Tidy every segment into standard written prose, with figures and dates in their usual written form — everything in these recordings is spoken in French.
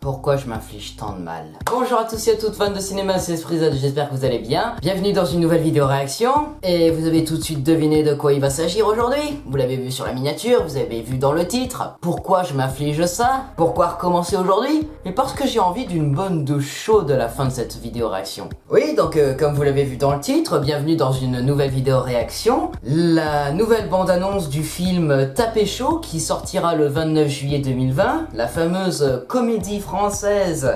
Pourquoi je m'inflige tant de mal? Bonjour à tous et à toutes fans de cinéma, c'est Sfrizad, j'espère que vous allez bien. Bienvenue dans une nouvelle vidéo réaction. Et vous avez tout de suite deviné de quoi il va s'agir aujourd'hui. Vous l'avez vu sur la miniature, vous avez vu dans le titre. Pourquoi je m'inflige ça? Pourquoi recommencer aujourd'hui? Mais parce que j'ai envie d'une bonne douche chaude à la fin de cette vidéo réaction. Oui, donc comme vous l'avez vu dans le titre, bienvenue dans une nouvelle vidéo réaction. La nouvelle bande-annonce du film Tapé chaud qui sortira le 29 juillet 2020. La fameuse comédie française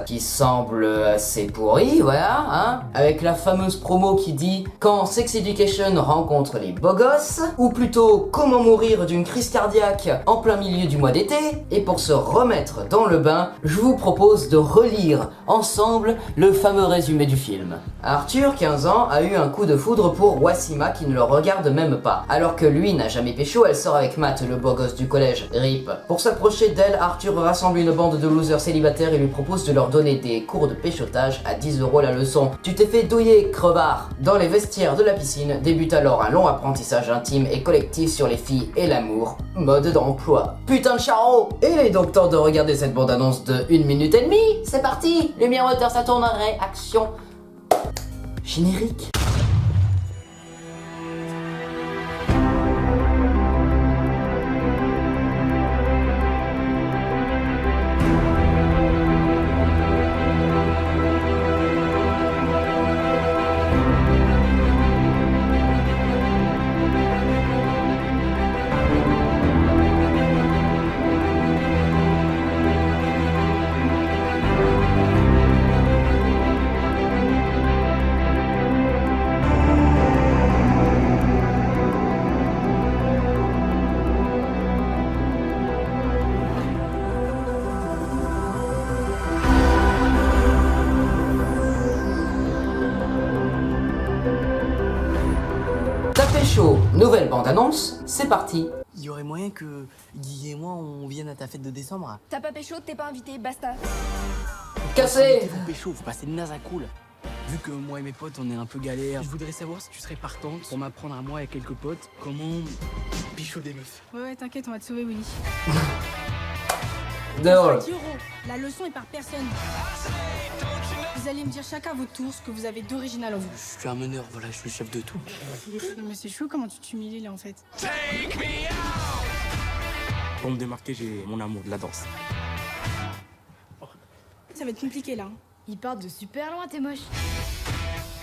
qui semble assez pourrie, voilà, hein, avec la fameuse promo qui dit « Quand Sex Education rencontre les beaux gosses » ou plutôt « Comment mourir d'une crise cardiaque en plein milieu du mois d'été » et pour se remettre dans le bain, je vous propose de relire ensemble le fameux résumé du film. Arthur, 15 ans, a eu un coup de foudre pour Wassima qui ne le regarde même pas. Alors que lui n'a jamais pécho, elle sort avec Matt, le beau gosse du collège, RIP. Pour s'approcher d'elle, Arthur rassemble une bande de losers célibataires et lui propose de leur donner des cours de péchotage à 10 € la leçon. Tu t'es fait douiller, crevard. Dans les vestiaires de la piscine débute alors un long apprentissage intime et collectif sur les filles et l'amour. Mode d'emploi. Putain de charreau! Et il est donc temps de regarder cette bande-annonce de 1 minute et demie. C'est parti! Lumière moteur, ça tourne, réaction. Générique. Tapé chaud, nouvelle bande-annonce, c'est parti. Il y aurait moyen que Guy et moi on vienne à ta fête de décembre. T'as pas pécho, t'es pas invité, basta. Cassé. Vous pécho, vous passez de naze à cool. Vu que moi et mes potes on est un peu galère, je voudrais savoir si tu serais partante pour m'apprendre à moi et à quelques potes comment pécho des meufs. Ouais, t'inquiète, on va te sauver, Willy. Dehors. 10 €. La leçon est par personne. Vous allez me dire chacun à votre tour ce que vous avez d'original en vous. Je suis un meneur, voilà, je suis le chef de tout. Non, mais c'est chaud comment tu t'humilies là en fait. Pour me démarquer, j'ai mon amour de la danse. Ça va être compliqué là. Hein. Ils partent de super loin, t'es moche.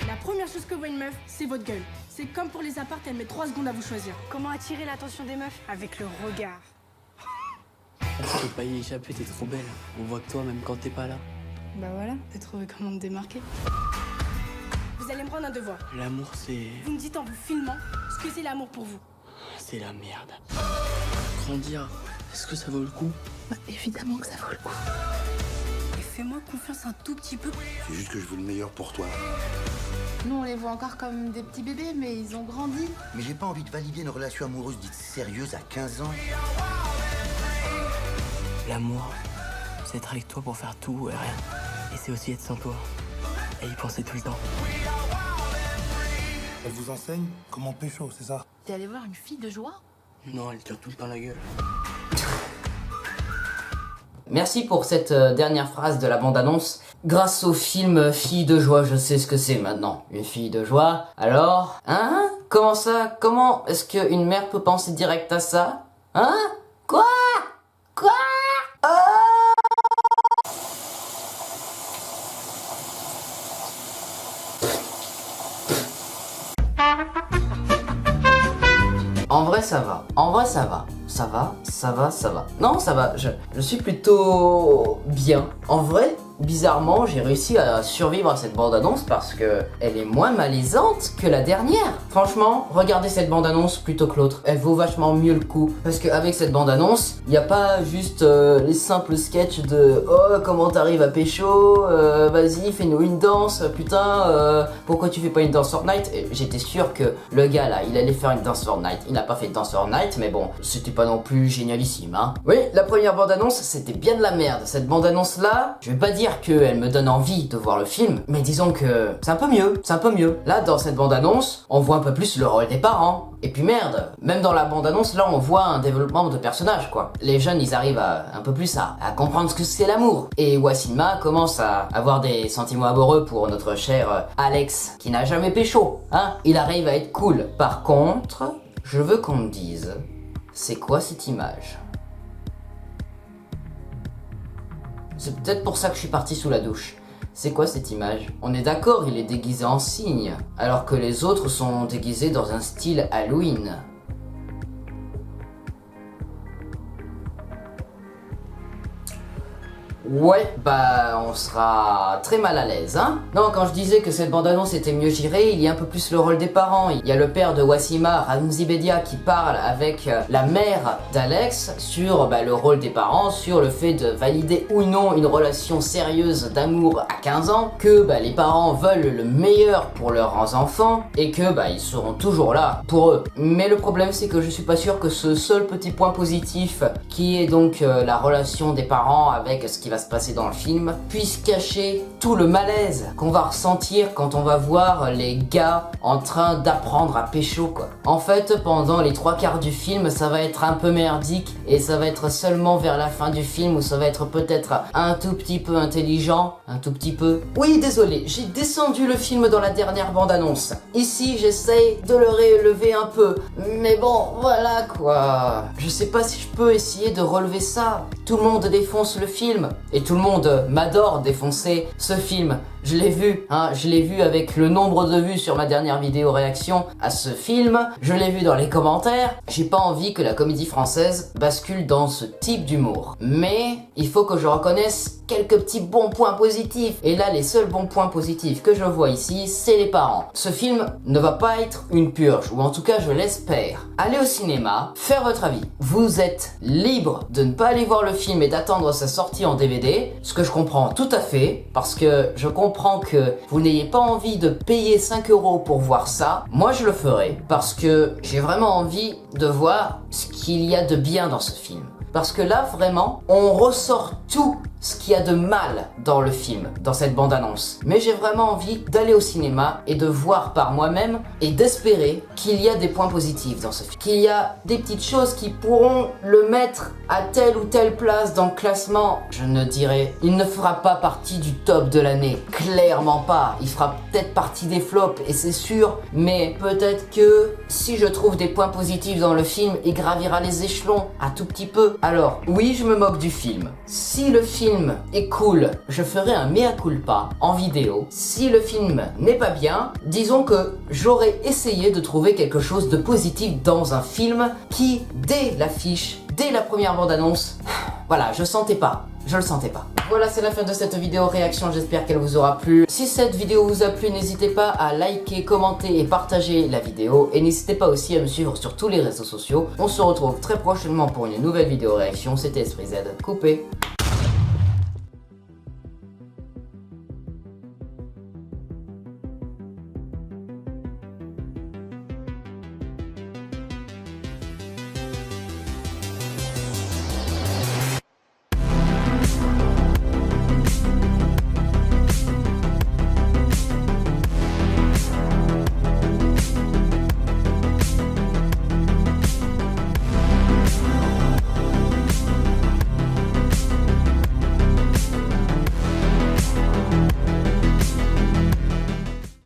La première chose que voit une meuf, c'est votre gueule. C'est comme pour les apparts, elle met 3 secondes à vous choisir. Comment attirer l'attention des meufs? Avec le regard. Tu peux pas y échapper, t'es trop belle. On voit que toi même quand t'es pas là. Bah voilà, t'as trouvé comment te démarquer. Vous allez me rendre un devoir. L'amour c'est... Vous me dites en vous filmant ce que c'est l'amour pour vous. c'est la merde. Grandir, est-ce que ça vaut le coup? Bah évidemment que ça vaut le coup. Et fais-moi confiance un tout petit peu. C'est juste que je veux le meilleur pour toi. Nous, on les voit encore comme des petits bébés, mais ils ont grandi. Mais j'ai pas envie de valider une relation amoureuse dite sérieuse à 15 ans. L'amour, c'est être avec toi pour faire tout et rien. Et c'est aussi être sans toi. Et y penser tout le temps. Elle vous enseigne comment pécho, c'est ça? T'es allé voir une fille de joie? Non, elle tire tout le temps la gueule. Merci pour cette dernière phrase de la bande-annonce. Grâce au film Fille de joie, je sais ce que c'est maintenant. Une fille de joie. Alors, hein? Comment ça? Comment est-ce qu'une mère peut penser direct à ça? Hein? Quoi? Quoi? En vrai ça va, en vrai ça va, ça va. Non ça va, je suis plutôt bien. En vrai, bizarrement, j'ai réussi à survivre à cette bande-annonce parce que elle est moins malaisante que la dernière. Franchement, regardez cette bande-annonce plutôt que l'autre. Elle vaut vachement mieux le coup. Parce qu'avec cette bande-annonce, il n'y a pas juste les simples sketchs de « Oh, comment t'arrives à pécho vas-y, fais-nous une danse. Putain, pourquoi tu fais pas une danse Fortnite ?» Et j'étais sûr que le gars là, il allait faire une danse Fortnite. Il n'a pas fait de danse Fortnite, mais bon, c'était pas non plus génialissime, hein. Oui, la première bande-annonce, c'était bien de la merde. Cette bande-annonce là, je vais pas dire dire qu'elle me donne envie de voir le film, mais disons que c'est un peu mieux. Là, dans cette bande-annonce, on voit un peu plus le rôle des parents. Et puis merde, même dans la bande-annonce, là, on voit un développement de personnages, quoi. Les jeunes, ils arrivent un peu plus à comprendre ce que c'est l'amour. Et Wassilma commence à avoir des sentiments amoureux pour notre cher Alex, qui n'a jamais pécho, hein. Il arrive à être cool. Par contre, je veux qu'on me dise, c'est quoi cette image ? C'est peut-être pour ça que je suis parti sous la douche. C'est quoi cette image ? On est d'accord, il est déguisé en cygne, alors que les autres sont déguisés dans un style Halloween. Ouais, bah on sera très mal à l'aise, hein. Non, quand je disais que cette bande-annonce était mieux gérée, il y a un peu plus le rôle des parents. Il y a le père de Wassilma, Ramzi Bedia, qui parle avec la mère d'Alex sur le rôle des parents, sur le fait de valider ou non une relation sérieuse d'amour à 15 ans, que les parents veulent le meilleur pour leurs enfants et que ils seront toujours là pour eux. Mais le problème, c'est que je suis pas sûr que ce seul petit point positif, qui est donc la relation des parents avec ce qui va se passer dans le film, puisse cacher tout le malaise qu'on va ressentir quand on va voir les gars en train d'apprendre à pécho, quoi. En fait, pendant les 3/4 du film, ça va être un peu merdique et ça va être seulement vers la fin du film où ça va être peut-être un tout petit peu intelligent, un tout petit peu. Oui, désolé, j'ai descendu le film dans la dernière bande-annonce. Ici, j'essaye de le réélever un peu, mais bon, voilà quoi. Je sais pas si je peux essayer de relever ça. Tout le monde défonce le film. Et tout le monde m'adore défoncer ce film. Je l'ai vu, hein, je l'ai vu avec le nombre de vues sur ma dernière vidéo réaction à ce film. Je l'ai vu dans les commentaires. J'ai pas envie que la comédie française bascule dans ce type d'humour. Mais il faut que je reconnaisse quelques petits bons points positifs. Et là, les seuls bons points positifs que je vois ici, c'est les parents. Ce film ne va pas être une purge, ou en tout cas, je l'espère. Allez au cinéma, faire votre avis. Vous êtes libre de ne pas aller voir le film et d'attendre sa sortie en DVD, ce que je comprends tout à fait, parce que je comprends que vous n'ayez pas envie de payer 5 € pour voir ça. Moi, je le ferai, parce que j'ai vraiment envie de voir ce qu'il y a de bien dans ce film. Parce que là, vraiment, on ressort tout ce qu'il y a de mal dans le film, dans cette bande-annonce. Mais j'ai vraiment envie d'aller au cinéma et de voir par moi-même et d'espérer qu'il y a des points positifs dans ce film. Qu'il y a des petites choses qui pourront le mettre à telle ou telle place dans le classement. Je ne dirais, il ne fera pas partie du top de l'année. Clairement pas. Il fera peut-être partie des flops, et c'est sûr. Mais peut-être que si je trouve des points positifs dans le film, il gravira les échelons un tout petit peu. Alors, oui, je me moque du film. Si le film est cool, je ferai un mea culpa en vidéo. Si le film n'est pas bien, disons que j'aurais essayé de trouver quelque chose de positif dans un film qui, dès l'affiche, dès la première bande-annonce, voilà, je le sentais pas. Voilà, c'est la fin de cette vidéo réaction, j'espère qu'elle vous aura plu. Si cette vidéo vous a plu, n'hésitez pas à liker, commenter et partager la vidéo. Et n'hésitez pas aussi à me suivre sur tous les réseaux sociaux. On se retrouve très prochainement pour une nouvelle vidéo réaction. C'était Esprit Z, coupé.